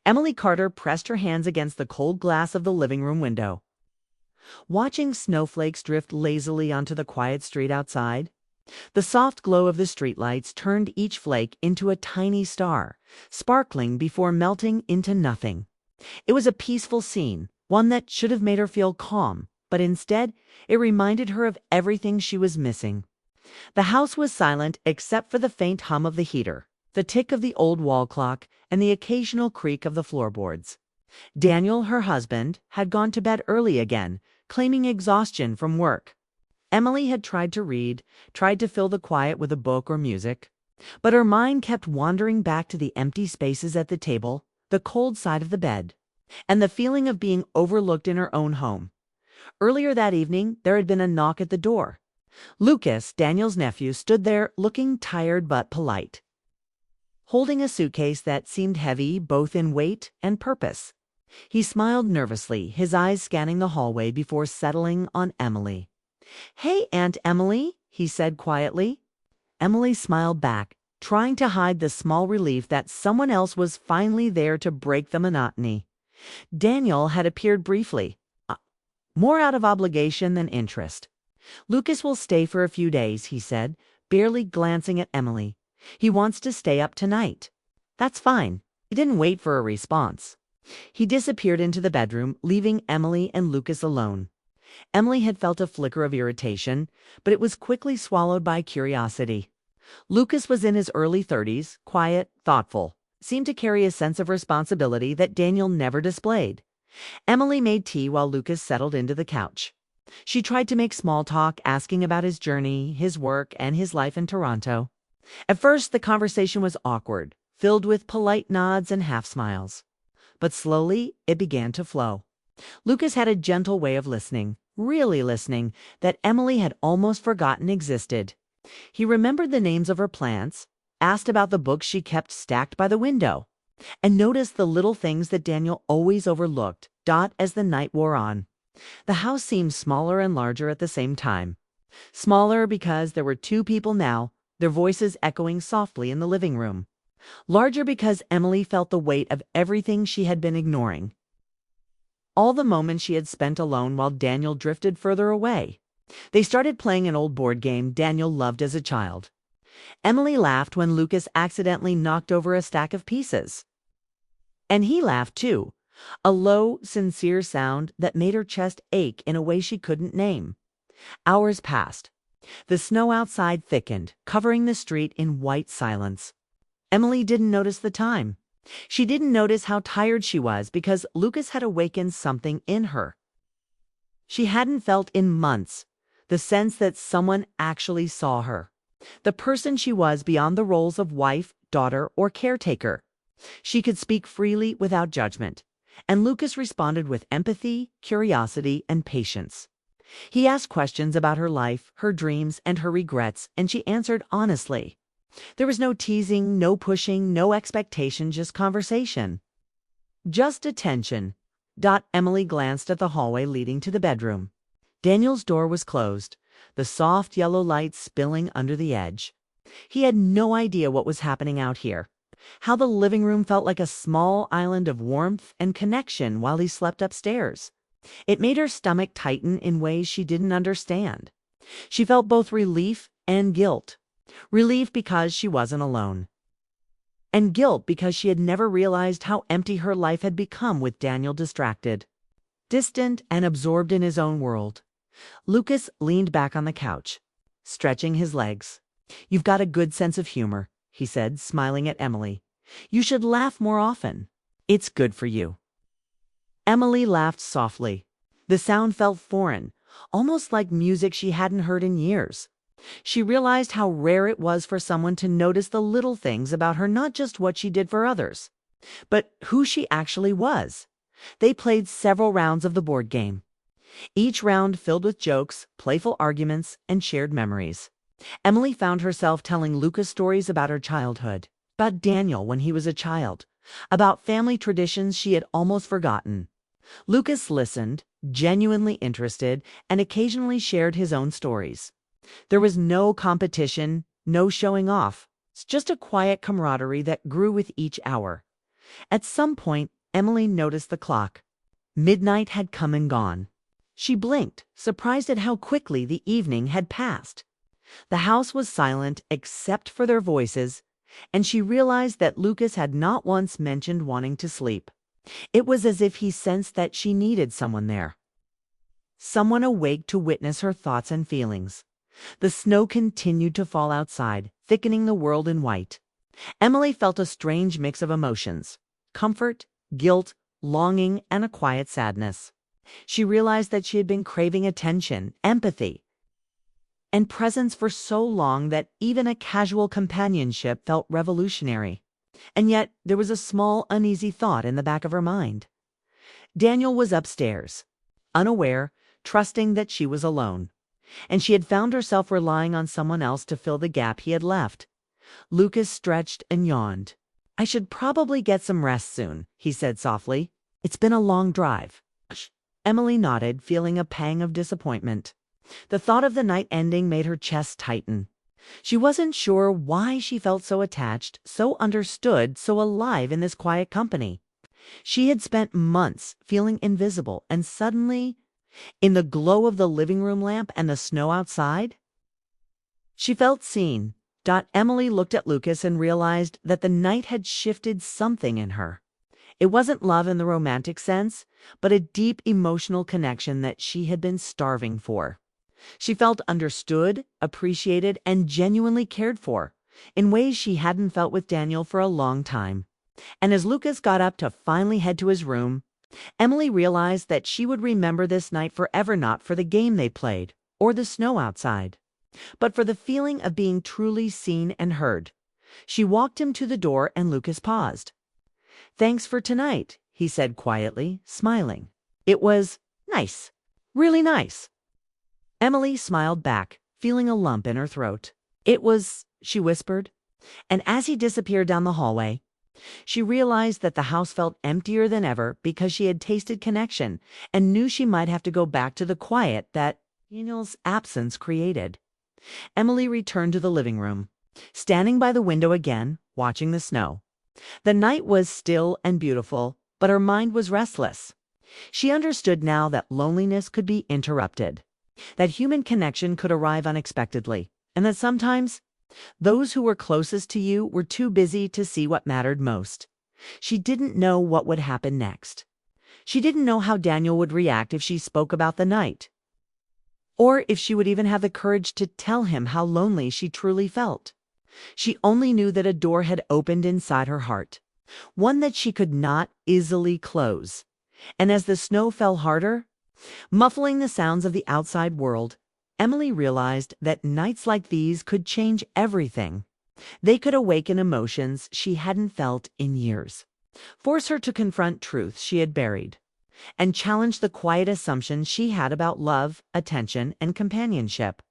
Emily Carter pressed her hands against the cold glass of the living room window. Watching snowflakes drift lazily onto the quiet street outside, the soft glow of the streetlights turned each flake into a tiny star, sparkling before melting into nothing. It was a peaceful scene, one that should have made her feel calm, but instead it reminded her of everything she was missing. The house was silent except for the faint hum of the heater, the tick of the old wall clock, and the occasional creak of the floorboards. Daniel, her husband, had gone to bed early again, claiming exhaustion from work. Emily had tried to read, tried to fill the quiet with a book or music, but her mind kept wandering back to the empty spaces at the table, the cold side of the bed, and the feeling of being overlooked in her own home. Earlier that evening, there had been a knock at the door. Lucas, Daniel's nephew, stood there looking tired but polite, holding a suitcase that seemed heavy both in weight and purpose. He smiled nervously, his eyes scanning the hallway before settling on Emily. "Hey, Aunt Emily," he said quietly. Emily smiled back, trying to hide the small relief that someone else was finally there to break the monotony. Daniel had appeared briefly, more out of obligation than interest. "Lucas will stay for a few days," he said, barely glancing at Emily. "He wants to stay up tonight." "That's fine." He didn't wait for a response. He disappeared into the bedroom, leaving Emily and Lucas alone. Emily had felt a flicker of irritation, but it was quickly swallowed by curiosity. Lucas was in his early 30s, quiet, thoughtful, seemed to carry a sense of responsibility that Daniel never displayed. Emily made tea while Lucas settled into the couch. She tried to make small talk, asking about his journey, his work, and his life in Toronto. At first, the conversation was awkward, filled with polite nods and half smiles. But slowly, it began to flow. Lucas had a gentle way of listening, really listening, that Emily had almost forgotten existed. He remembered the names of her plants, asked about the books she kept stacked by the window, and noticed the little things that Daniel always overlooked, as the night wore on. The house seemed smaller and larger at the same time. Smaller because there were two people now, their voices echoing softly in the living room. Larger because Emily felt the weight of everything she had been ignoring. All the moments she had spent alone while Daniel drifted further away. They started playing an old board game Daniel loved as a child. Emily laughed when Lucas accidentally knocked over a stack of pieces. And he laughed too, a low, sincere sound that made her chest ache in a way she couldn't name. Hours passed. The snow outside thickened, covering the street in white silence. Emily didn't notice the time. She didn't notice how tired she was because Lucas had awakened something in her she hadn't felt in months, the sense that someone actually saw her, the person she was beyond the roles of wife, daughter, or caretaker. She could speak freely without judgment, and Lucas responded with empathy, curiosity, and patience. He asked questions about her life, her dreams, and her regrets, and she answered honestly. There was no teasing, no pushing, no expectation, just conversation. Just attention. Emily glanced at the hallway leading to the bedroom. Daniel's door was closed, the soft yellow light spilling under the edge. He had no idea what was happening out here, how the living room felt like a small island of warmth and connection while he slept upstairs. It made her stomach tighten in ways she didn't understand. She felt both relief and guilt. Relief because she wasn't alone, and guilt because she had never realized how empty her life had become with Daniel distracted, distant, and absorbed in his own world. Lucas leaned back on the couch, stretching his legs. "You've got a good sense of humor," he said, smiling at Emily. "You should laugh more often. It's good for you." Emily laughed softly. The sound felt foreign, almost like music she hadn't heard in years. She realized how rare it was for someone to notice the little things about her, not just what she did for others, but who she actually was. They played several rounds of the board game, each round filled with jokes, playful arguments, and shared memories. Emily found herself telling Lucas stories about her childhood, about Daniel when he was a child, about family traditions she had almost forgotten. Lucas listened, genuinely interested, and occasionally shared his own stories. There was no competition, no showing off. It's just a quiet camaraderie that grew with each hour. At some point, Emily noticed the clock. Midnight had come and gone. She blinked, surprised at how quickly the evening had passed. The house was silent except for their voices, and she realized that Lucas had not once mentioned wanting to sleep. It was as if he sensed that she needed someone there. Someone awake to witness her thoughts and feelings. The snow continued to fall outside, thickening the world in white. Emily felt a strange mix of emotions: comfort, guilt, longing, and a quiet sadness. She realized that she had been craving attention, empathy, and presence for so long that even a casual companionship felt revolutionary. And yet, there was a small, uneasy thought in the back of her mind. Daniel was upstairs, unaware, trusting that she was alone, and she had found herself relying on someone else to fill the gap he had left. Lucas stretched and yawned. "I should probably get some rest soon," he said softly. "It's been a long drive." Emily nodded, feeling a pang of disappointment. The thought of the night ending made her chest tighten. She wasn't sure why she felt so attached, so understood, so alive in this quiet company. She had spent months feeling invisible, and suddenly, in the glow of the living room lamp and the snow outside, she felt seen. Emily looked at Lucas and realized that the night had shifted something in her. It wasn't love in the romantic sense, but a deep emotional connection that she had been starving for. She felt understood, appreciated, and genuinely cared for, in ways she hadn't felt with Daniel for a long time. And as Lucas got up to finally head to his room, Emily realized that she would remember this night forever, not for the game they played or the snow outside, but for the feeling of being truly seen and heard. She walked him to the door and Lucas paused. "Thanks for tonight," he said quietly, smiling. "It was nice, really nice." Emily smiled back, feeling a lump in her throat. "It was," she whispered, and as he disappeared down the hallway, she realized that the house felt emptier than ever because she had tasted connection and knew she might have to go back to the quiet that Daniel's absence created. Emily returned to the living room, standing by the window again, watching the snow. The night was still and beautiful, but her mind was restless. She understood now that loneliness could be interrupted, that human connection could arrive unexpectedly, and that sometimes those who were closest to you were too busy to see what mattered most. She didn't know what would happen next. She didn't know how Daniel would react if she spoke about the night, or if she would even have the courage to tell him how lonely she truly felt. She only knew that a door had opened inside her heart, one that she could not easily close. And as the snow fell harder, muffling the sounds of the outside world, Emily realized that nights like these could change everything. They could awaken emotions she hadn't felt in years, force her to confront truths she had buried, and challenge the quiet assumptions she had about love, attention, and companionship.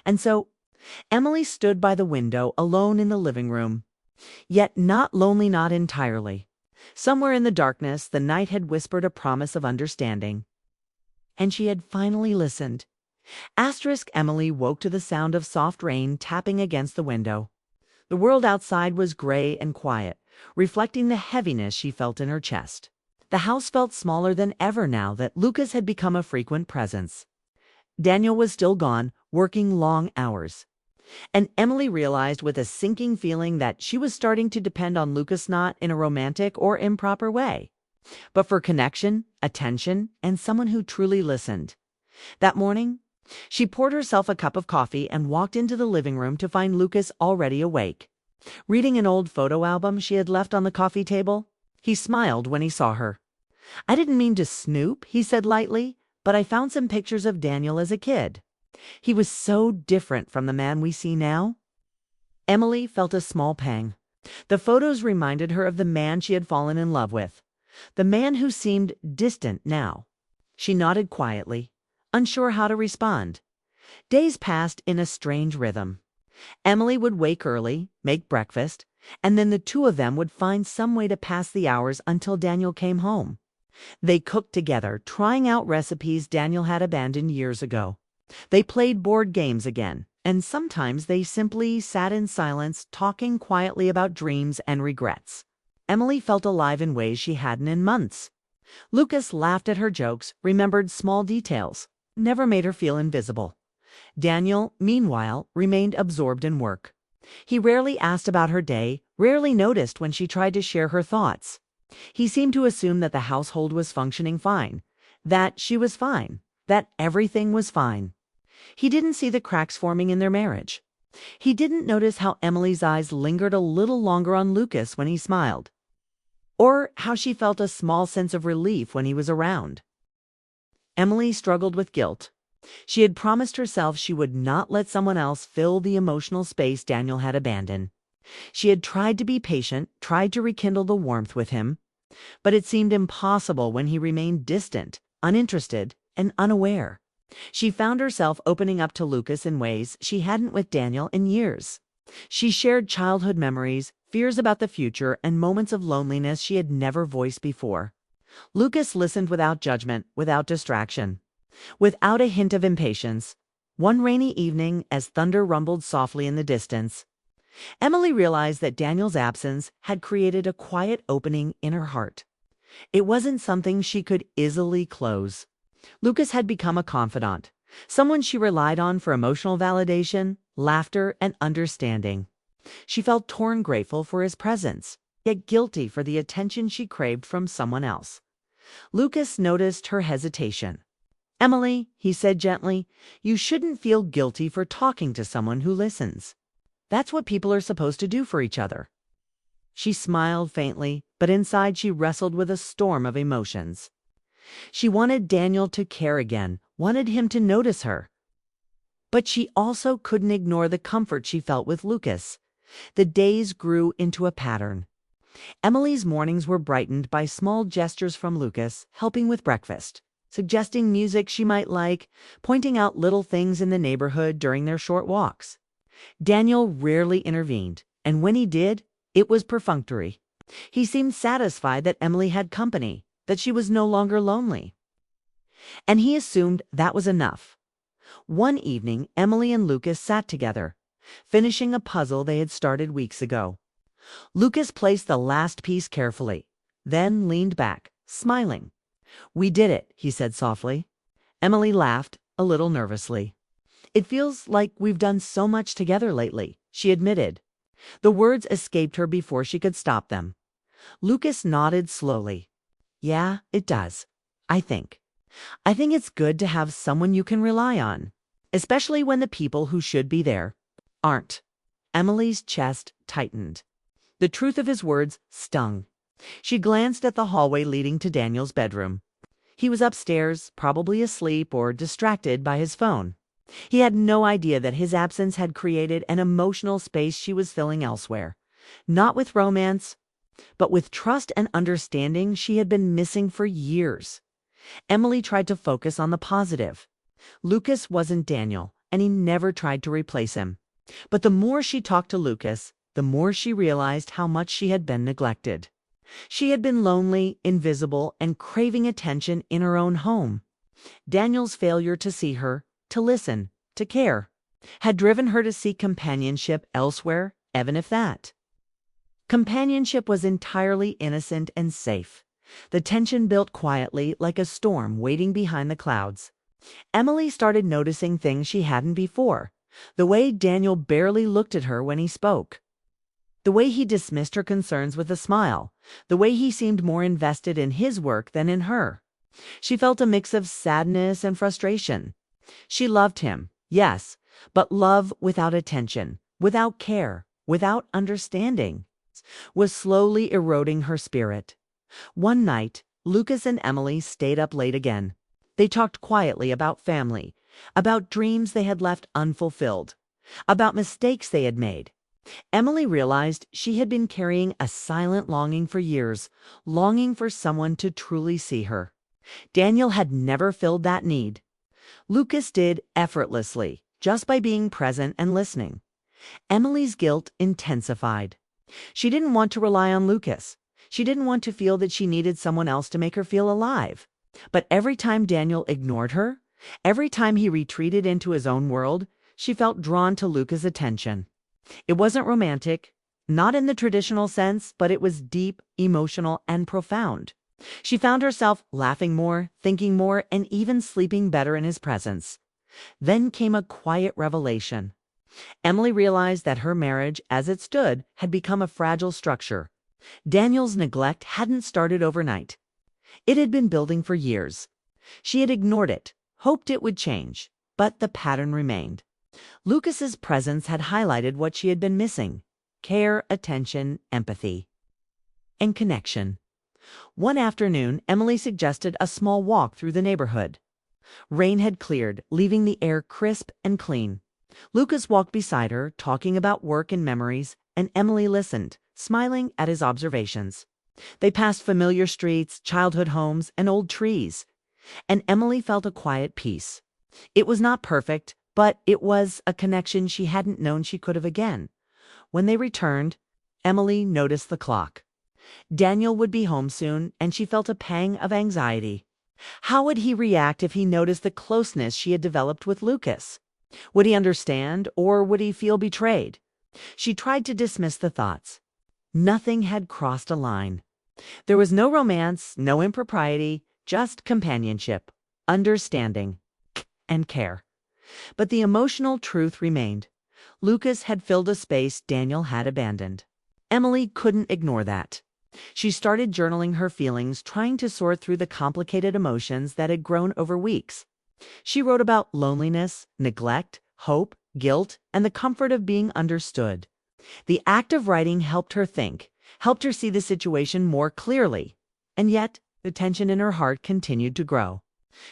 And so, Emily stood by the window, alone in the living room, yet not lonely, not entirely. Somewhere in the darkness, the night had whispered a promise of understanding, and she had finally listened. Emily woke to the sound of soft rain tapping against the window. The world outside was gray and quiet, reflecting the heaviness she felt in her chest. The house felt smaller than ever now that Lucas had become a frequent presence. Daniel was still gone, working long hours. And Emily realized with a sinking feeling that she was starting to depend on Lucas, not in a romantic or improper way, but for connection, attention, and someone who truly listened. That morning, she poured herself a cup of coffee and walked into the living room to find Lucas already awake, reading an old photo album she had left on the coffee table. He smiled when he saw her. "I didn't mean to snoop," he said lightly, "but I found some pictures of Daniel as a kid. He was so different from the man we see now." Emily felt a small pang. The photos reminded her of the man she had fallen in love with, the man who seemed distant now. She nodded quietly, unsure how to respond. Days passed in a strange rhythm. Emily would wake early, make breakfast, and then the two of them would find some way to pass the hours until Daniel came home. They cooked together, trying out recipes Daniel had abandoned years ago. They played board games again, and sometimes they simply sat in silence, talking quietly about dreams and regrets. Emily felt alive in ways she hadn't in months. Lucas laughed at her jokes, remembered small details, never made her feel invisible. Daniel, meanwhile, remained absorbed in work. He rarely asked about her day, rarely noticed when she tried to share her thoughts. He seemed to assume that the household was functioning fine, that she was fine, that everything was fine. He didn't see the cracks forming in their marriage. He didn't notice how Emily's eyes lingered a little longer on Lucas when he smiled, or how she felt a small sense of relief when he was around. Emily struggled with guilt. She had promised herself she would not let someone else fill the emotional space Daniel had abandoned. She had tried to be patient, tried to rekindle the warmth with him, but it seemed impossible when he remained distant, uninterested, and unaware. She found herself opening up to Lucas in ways she hadn't with Daniel in years. She shared childhood memories, fears about the future, and moments of loneliness she had never voiced before. Lucas listened without judgment, without distraction, without a hint of impatience. One rainy evening, as thunder rumbled softly in the distance, Emily realized that Daniel's absence had created a quiet opening in her heart. It wasn't something she could easily close. Lucas had become a confidant, someone she relied on for emotional validation, laughter, and understanding. She felt torn grateful for his presence, yet guilty for the attention she craved from someone else. Lucas noticed her hesitation. "Emily," he said gently, "you shouldn't feel guilty for talking to someone who listens. That's what people are supposed to do for each other." She smiled faintly, but inside she wrestled with a storm of emotions. She wanted Daniel to care again, wanted him to notice her. But she also couldn't ignore the comfort she felt with Lucas. The days grew into a pattern. Emily's mornings were brightened by small gestures from Lucas, helping with breakfast, suggesting music she might like, pointing out little things in the neighborhood during their short walks. Daniel rarely intervened, and when he did, it was perfunctory. He seemed satisfied that Emily had company, that she was no longer lonely. And he assumed that was enough. One evening, Emily and Lucas sat together, finishing a puzzle they had started weeks ago. Lucas placed the last piece carefully, then leaned back, smiling. "We did it," he said softly. Emily laughed, a little nervously. "It feels like we've done so much together lately," she admitted. The words escaped her before she could stop them. Lucas nodded slowly. "Yeah, it does. I think it's good to have someone you can rely on, especially when the people who should be there aren't." Emily's chest tightened. The truth of his words stung. She glanced at the hallway leading to Daniel's bedroom. He was upstairs, probably asleep or distracted by his phone. He had no idea that his absence had created an emotional space she was filling elsewhere, not with romance, but with trust and understanding she had been missing for years. Emily tried to focus on the positive. Lucas wasn't Daniel, and he never tried to replace him. But the more she talked to Lucas, the more she realized how much she had been neglected. She had been lonely, invisible, and craving attention in her own home. Daniel's failure to see her, to listen, to care, had driven her to seek companionship elsewhere, even if that companionship was entirely innocent and safe. The tension built quietly, like a storm waiting behind the clouds. Emily started noticing things she hadn't before. The way Daniel barely looked at her when he spoke. The way he dismissed her concerns with a smile. The way he seemed more invested in his work than in her. She felt a mix of sadness and frustration. She loved him, yes, but love without attention, without care, without understanding, was slowly eroding her spirit. One night, Lucas and Emily stayed up late again. They talked quietly about family, about dreams they had left unfulfilled, about mistakes they had made. Emily realized she had been carrying a silent longing for years, longing for someone to truly see her. Daniel had never filled that need. Lucas did effortlessly, just by being present and listening. Emily's guilt intensified. She didn't want to rely on Lucas. She didn't want to feel that she needed someone else to make her feel alive. But every time Daniel ignored her, every time he retreated into his own world, she felt drawn to Lucas' attention. It wasn't romantic, not in the traditional sense, but it was deep, emotional, and profound. She found herself laughing more, thinking more, and even sleeping better in his presence. Then came a quiet revelation. Emily realized that her marriage, as it stood, had become a fragile structure. Daniel's neglect hadn't started overnight. It had been building for years. She had ignored it, hoped it would change, but the pattern remained. Lucas's presence had highlighted what she had been missing: care, attention, empathy, and connection. One afternoon, Emily suggested a small walk through the neighborhood. Rain had cleared, leaving the air crisp and clean. Lucas walked beside her, talking about work and memories, and Emily listened, smiling at his observations. They passed familiar streets, childhood homes, and old trees, and Emily felt a quiet peace. It was not perfect, but it was a connection she hadn't known she could have again. When they returned, Emily noticed the clock. Daniel would be home soon, and she felt a pang of anxiety. How would he react if he noticed the closeness she had developed with Lucas? Would he understand, or would he feel betrayed? She tried to dismiss the thoughts. Nothing had crossed a line. There was no romance, no impropriety, just companionship, understanding, and care. But the emotional truth remained. Lucas had filled a space Daniel had abandoned. Emily couldn't ignore that. She started journaling her feelings, trying to sort through the complicated emotions that had grown over weeks. She wrote about loneliness, neglect, hope, guilt, and the comfort of being understood. The act of writing helped her think, helped her see the situation more clearly. And yet, the tension in her heart continued to grow.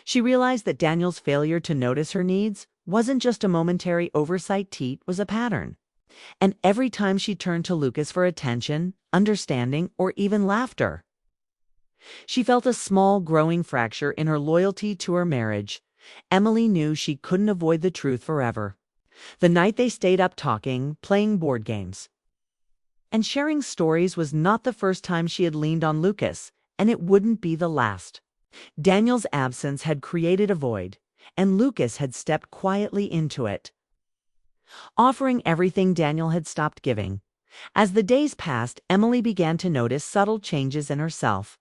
She realized that Daniel's failure to notice her needs wasn't just a momentary oversight, it was a pattern. And every time she turned to Lucas for attention, understanding, or even laughter, she felt a small, growing fracture in her loyalty to her marriage. Emily knew she couldn't avoid the truth forever. The night they stayed up talking, playing board games, and sharing stories was not the first time she had leaned on Lucas, and it wouldn't be the last. Daniel's absence had created a void, and Lucas had stepped quietly into it, offering everything Daniel had stopped giving. As the days passed, Emily began to notice subtle changes in herself.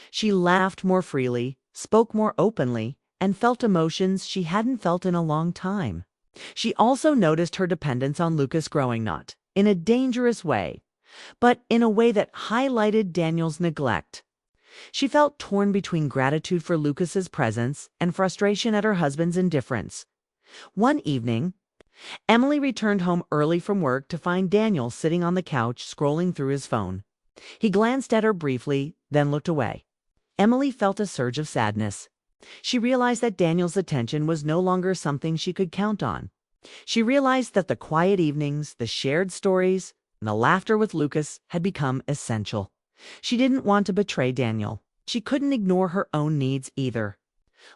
She laughed more freely, spoke more openly, and felt emotions she hadn't felt in a long time. She also noticed her dependence on Lucas growing, not in a dangerous way, but in a way that highlighted Daniel's neglect. She felt torn between gratitude for Lucas's presence and frustration at her husband's indifference. One evening, Emily returned home early from work to find Daniel sitting on the couch scrolling through his phone. He glanced at her briefly, then looked away. Emily felt a surge of sadness. She realized that Daniel's attention was no longer something she could count on. She realized that the quiet evenings, the shared stories, and the laughter with Lucas had become essential. She didn't want to betray Daniel. She couldn't ignore her own needs either.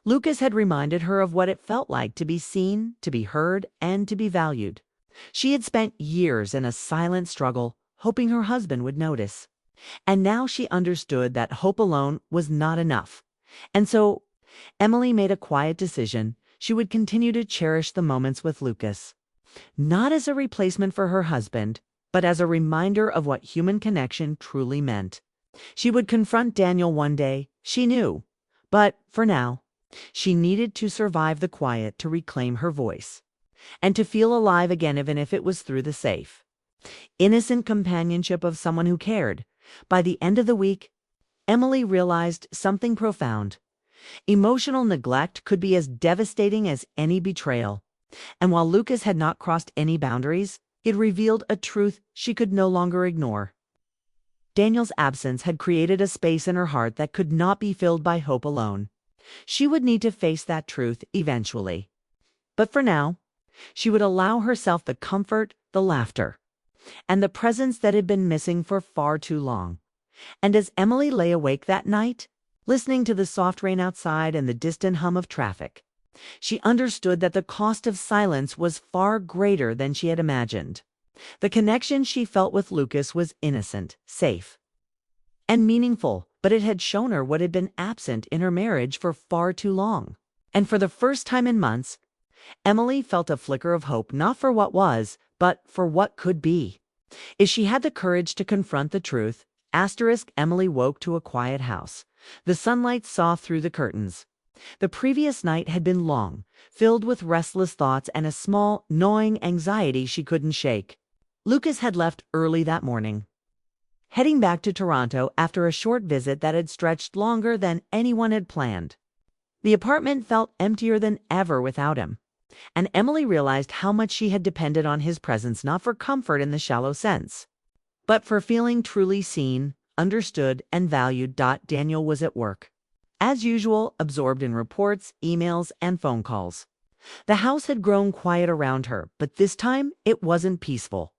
Lucas had reminded her of what it felt like to be seen, to be heard, and to be valued. She had spent years in a silent struggle, hoping her husband would notice. And now she understood that hope alone was not enough. And so, Emily made a quiet decision. She would continue to cherish the moments with Lucas, not as a replacement for her husband, but as a reminder of what human connection truly meant. She would confront Daniel one day, she knew, but for now, she needed to survive the quiet to reclaim her voice, and to feel alive again, even if it was through the safe, innocent companionship of someone who cared. By the end of the week, Emily realized something profound. Emotional neglect could be as devastating as any betrayal. And while Lucas had not crossed any boundaries, it revealed a truth she could no longer ignore. Daniel's absence had created a space in her heart that could not be filled by hope alone. She would need to face that truth eventually. But for now, she would allow herself the comfort, the laughter, and the presence that had been missing for far too long. And as Emily lay awake that night, listening to the soft rain outside and the distant hum of traffic, she understood that the cost of silence was far greater than she had imagined. The connection she felt with Lucas was innocent, safe, and meaningful, but it had shown her what had been absent in her marriage for far too long. And for the first time in months, Emily felt a flicker of hope, not for what was, but for what could be. If she had the courage to confront the truth, Emily woke to a quiet house. The sunlight saw through the curtains. The previous night had been long, filled with restless thoughts and a small, gnawing anxiety she couldn't shake. Lucas had left early that morning, heading back to Toronto after a short visit that had stretched longer than anyone had planned. The apartment felt emptier than ever without him, and Emily realized how much she had depended on his presence, not for comfort in the shallow sense, but for feeling truly seen, understood, and valued. Daniel was at work, as usual, absorbed in reports, emails, and phone calls. The house had grown quiet around her, but this time it wasn't peaceful.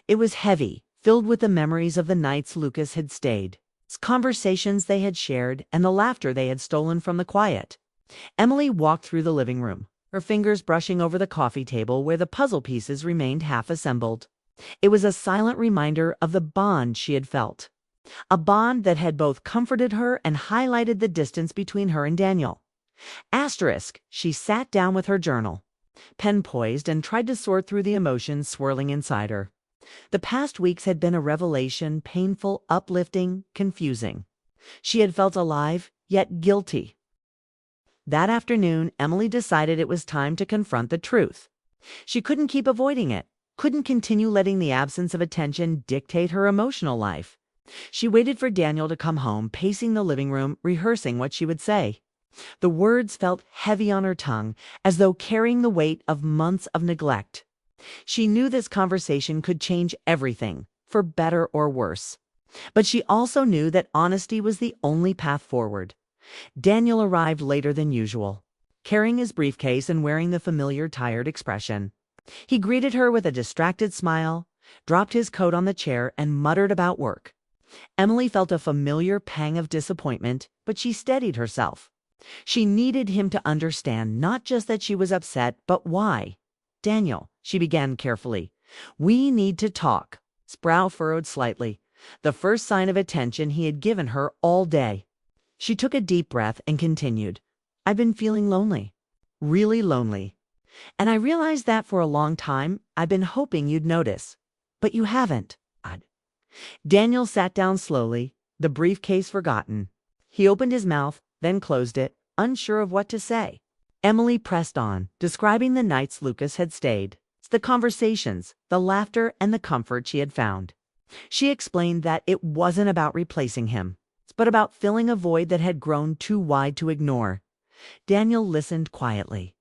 It was heavy, filled with the memories of the nights Lucas had stayed, conversations they had shared, and the laughter they had stolen from the quiet. Emily walked through the living room, her fingers brushing over the coffee table where the puzzle pieces remained half assembled. It was a silent reminder of the bond she had felt, a bond that had both comforted her and highlighted the distance between her and Daniel. She sat down with her journal, pen poised, and tried to sort through the emotions swirling inside her. The past weeks had been a revelation, painful, uplifting, confusing. She had felt alive, yet guilty. That afternoon, Emily decided it was time to confront the truth. She couldn't keep avoiding it, couldn't continue letting the absence of attention dictate her emotional life. She waited for Daniel to come home, pacing the living room, rehearsing what she would say. The words felt heavy on her tongue, as though carrying the weight of months of neglect. She knew this conversation could change everything, for better or worse. But she also knew that honesty was the only path forward. Daniel arrived later than usual, carrying his briefcase and wearing the familiar tired expression. He greeted her with a distracted smile, dropped his coat on the chair, and muttered about work. Emily felt a familiar pang of disappointment, but she steadied herself. She needed him to understand not just that she was upset, but why. "Daniel," she began carefully, "we need to talk." His brow furrowed slightly, the first sign of attention he had given her all day. She took a deep breath and continued, "I've been feeling lonely, really lonely. And I realized that for a long time I've been hoping you'd notice. But you haven't." Daniel sat down slowly, the briefcase forgotten. He opened his mouth, then closed it, unsure of what to say. Emily pressed on, describing the nights Lucas had stayed, the conversations, the laughter, and the comfort she had found. She explained that it wasn't about replacing him, but about filling a void that had grown too wide to ignore. Daniel listened quietly,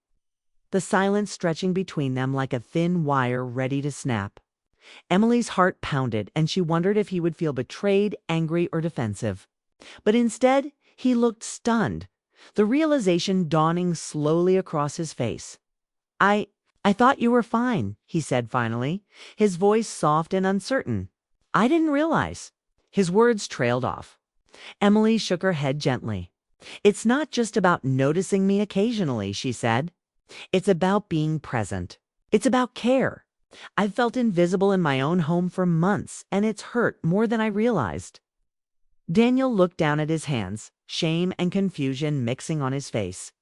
the silence stretching between them like a thin wire ready to snap. Emily's heart pounded, and she wondered if he would feel betrayed, angry, or defensive. But instead, he looked stunned, the realization dawning slowly across his face. I thought you were fine," he said finally, his voice soft and uncertain. "I didn't realize." His words trailed off. Emily shook her head gently. "It's not just about noticing me occasionally," she said. "It's about being present. It's about care. I've felt invisible in my own home for months, and it's hurt more than I realized." Daniel looked down at his hands, shame and confusion mixing on his face.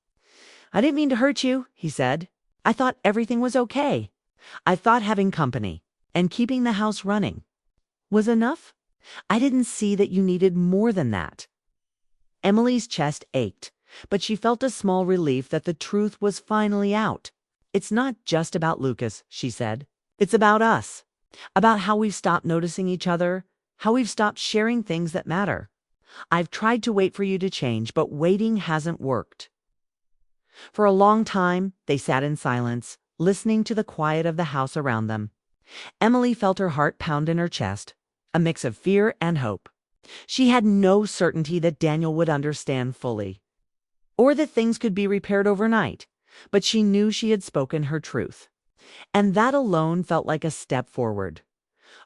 "I didn't mean to hurt you," he said. "I thought everything was okay. I thought having company and keeping the house running was enough. I didn't see that you needed more than that." Emily's chest ached, but she felt a small relief that the truth was finally out. "It's not just about Lucas," she said. "It's about us, about how we've stopped noticing each other, how we've stopped sharing things that matter. I've tried to wait for you to change, but waiting hasn't worked." For a long time, they sat in silence, listening to the quiet of the house around them. Emily felt her heart pound in her chest, a mix of fear and hope. She had no certainty that Daniel would understand fully, or that things could be repaired overnight, but she knew she had spoken her truth. And that alone felt like a step forward.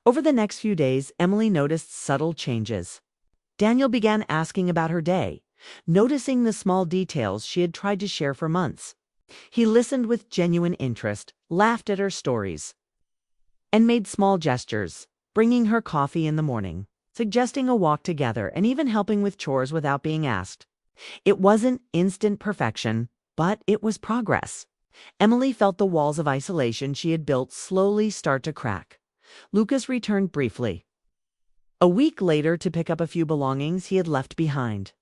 Over the next few days, Emily noticed subtle changes. Daniel began asking about her day, noticing the small details she had tried to share for months. He listened with genuine interest, laughed at her stories, and made small gestures, bringing her coffee in the morning, suggesting a walk together, and even helping with chores without being asked. It wasn't instant perfection, but it was progress. Emily felt the walls of isolation she had built slowly start to crack. Lucas returned briefly. A week later to pick up a few belongings he had left behind.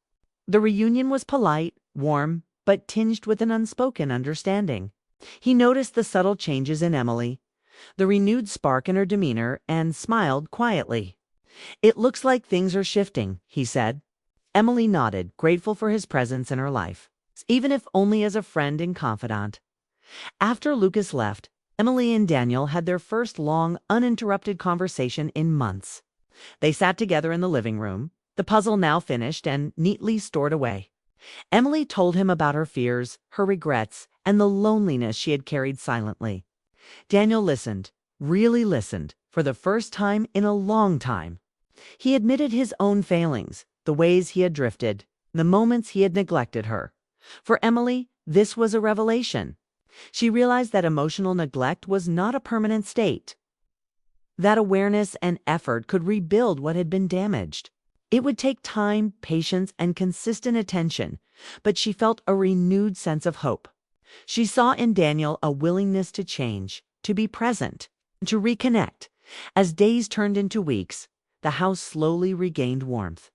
The reunion was polite, warm, but tinged with an unspoken understanding. He noticed the subtle changes in Emily, the renewed spark in her demeanor, and smiled quietly. "It looks like things are shifting," he said. Emily nodded, grateful for his presence in her life, even if only as a friend and confidant. After Lucas left, Emily and Daniel had their first long, uninterrupted conversation in months. They sat together in the living room, the puzzle now finished and neatly stored away. Emily told him about her fears, her regrets, and the loneliness she had carried silently. Daniel listened, really listened, for the first time in a long time. He admitted his own failings, the ways he had drifted, the moments he had neglected her. For Emily, this was a revelation. She realized that emotional neglect was not a permanent state. That awareness and effort could rebuild what had been damaged. It would take time, patience, and consistent attention, but she felt a renewed sense of hope. She saw in Daniel a willingness to change, to be present, to reconnect. As days turned into weeks, the house slowly regained warmth.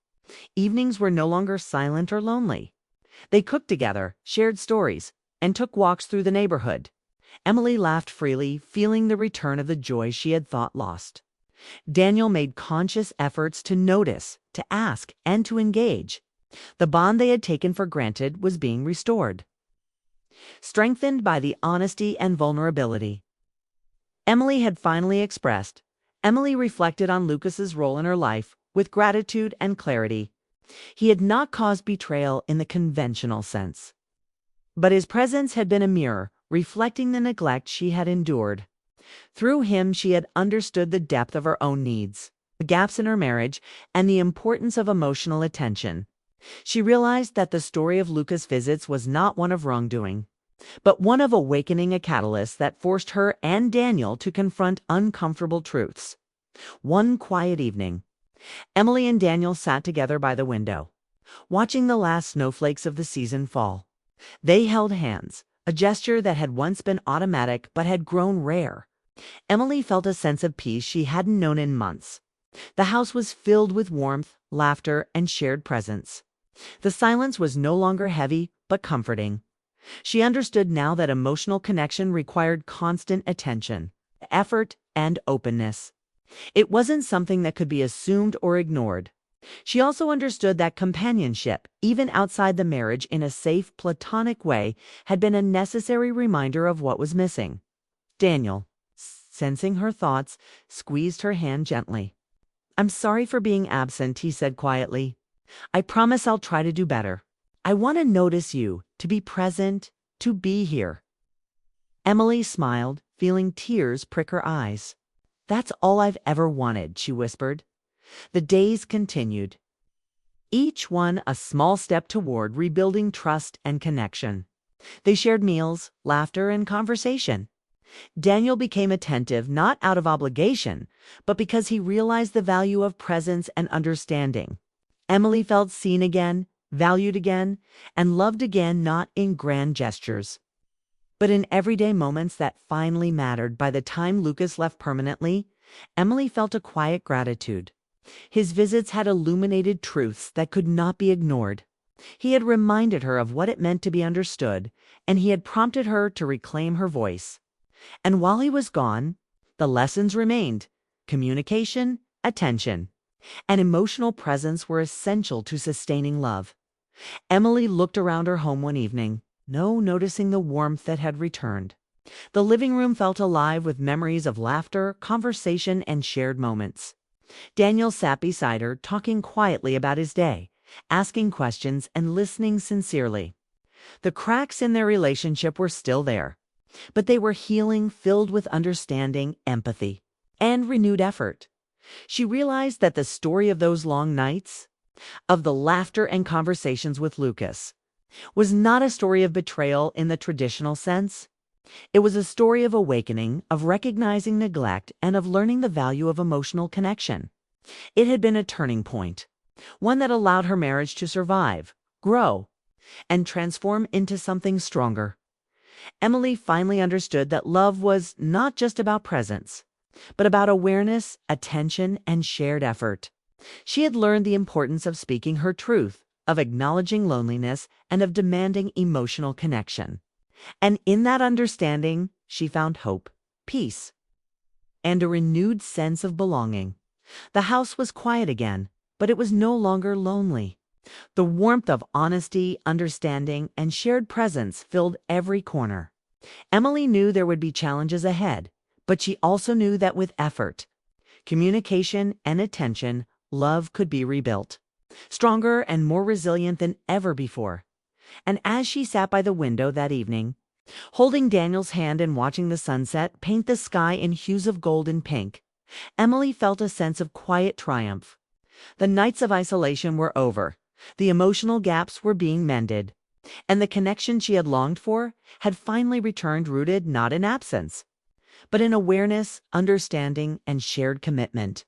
Evenings were no longer silent or lonely. They cooked together, shared stories, and took walks through the neighborhood. Emily laughed freely, feeling the return of the joy she had thought lost. Daniel made conscious efforts to notice, to ask, and to engage. The bond they had taken for granted was being restored, strengthened by the honesty and vulnerability Emily had finally expressed. Emily reflected on Lucas's role in her life with gratitude and clarity. He had not caused betrayal in the conventional sense, but his presence had been a mirror, reflecting the neglect she had endured. Through him, she had understood the depth of her own needs, the gaps in her marriage, and the importance of emotional attention. She realized that the story of Lucas' visits was not one of wrongdoing, but one of awakening, a catalyst that forced her and Daniel to confront uncomfortable truths. One quiet evening, Emily and Daniel sat together by the window, watching the last snowflakes of the season fall. They held hands, a gesture that had once been automatic but had grown rare. Emily felt a sense of peace she hadn't known in months. The house was filled with warmth, laughter, and shared presence. The silence was no longer heavy but comforting. She understood now that emotional connection required constant attention, effort, and openness. It wasn't something that could be assumed or ignored. She also understood that companionship, even outside the marriage in a safe, platonic way, had been a necessary reminder of what was missing. Daniel, sensing her thoughts, squeezed her hand gently. "I'm sorry for being absent," he said quietly. "I promise I'll try to do better. I want to notice you, to be present, to be here." Emily smiled, feeling tears prick her eyes. "That's all I've ever wanted," she whispered. The days continued, each one a small step toward rebuilding trust and connection. They shared meals, laughter, and conversation. Daniel became attentive not out of obligation, but because he realized the value of presence and understanding. Emily felt seen again, valued again, and loved again, not in grand gestures, but in everyday moments that finally mattered. By the time Lucas left permanently, Emily felt a quiet gratitude. His visits had illuminated truths that could not be ignored. He had reminded her of what it meant to be understood, and he had prompted her to reclaim her voice. And while he was gone, the lessons remained. Communication, attention, and emotional presence were essential to sustaining love. Emily looked around her home one evening, noticing the warmth that had returned. The living room felt alive with memories of laughter, conversation, and shared moments. Daniel sat beside her, talking quietly about his day, asking questions and listening sincerely. The cracks in their relationship were still there, but they were healing, filled with understanding, empathy, and renewed effort. She realized that the story of those long nights, of the laughter and conversations with Lucas, was not a story of betrayal in the traditional sense. It was a story of awakening, of recognizing neglect, and of learning the value of emotional connection. It had been a turning point, one that allowed her marriage to survive, grow, and transform into something stronger. Emily finally understood that love was not just about presence. but about awareness, attention, and shared effort. She had learned the importance of speaking her truth, of acknowledging loneliness, and of demanding emotional connection. And in that understanding, she found hope, peace, and a renewed sense of belonging. The house was quiet again, but it was no longer lonely. The warmth of honesty, understanding, and shared presence filled every corner. Emily knew there would be challenges ahead, but she also knew that with effort, communication, and attention, love could be rebuilt, stronger and more resilient than ever before. And as she sat by the window that evening, holding Daniel's hand and watching the sunset paint the sky in hues of gold and pink, Emily felt a sense of quiet triumph. The nights of isolation were over, the emotional gaps were being mended, and the connection she had longed for had finally returned, rooted not in absence, but in awareness, understanding, and shared commitment.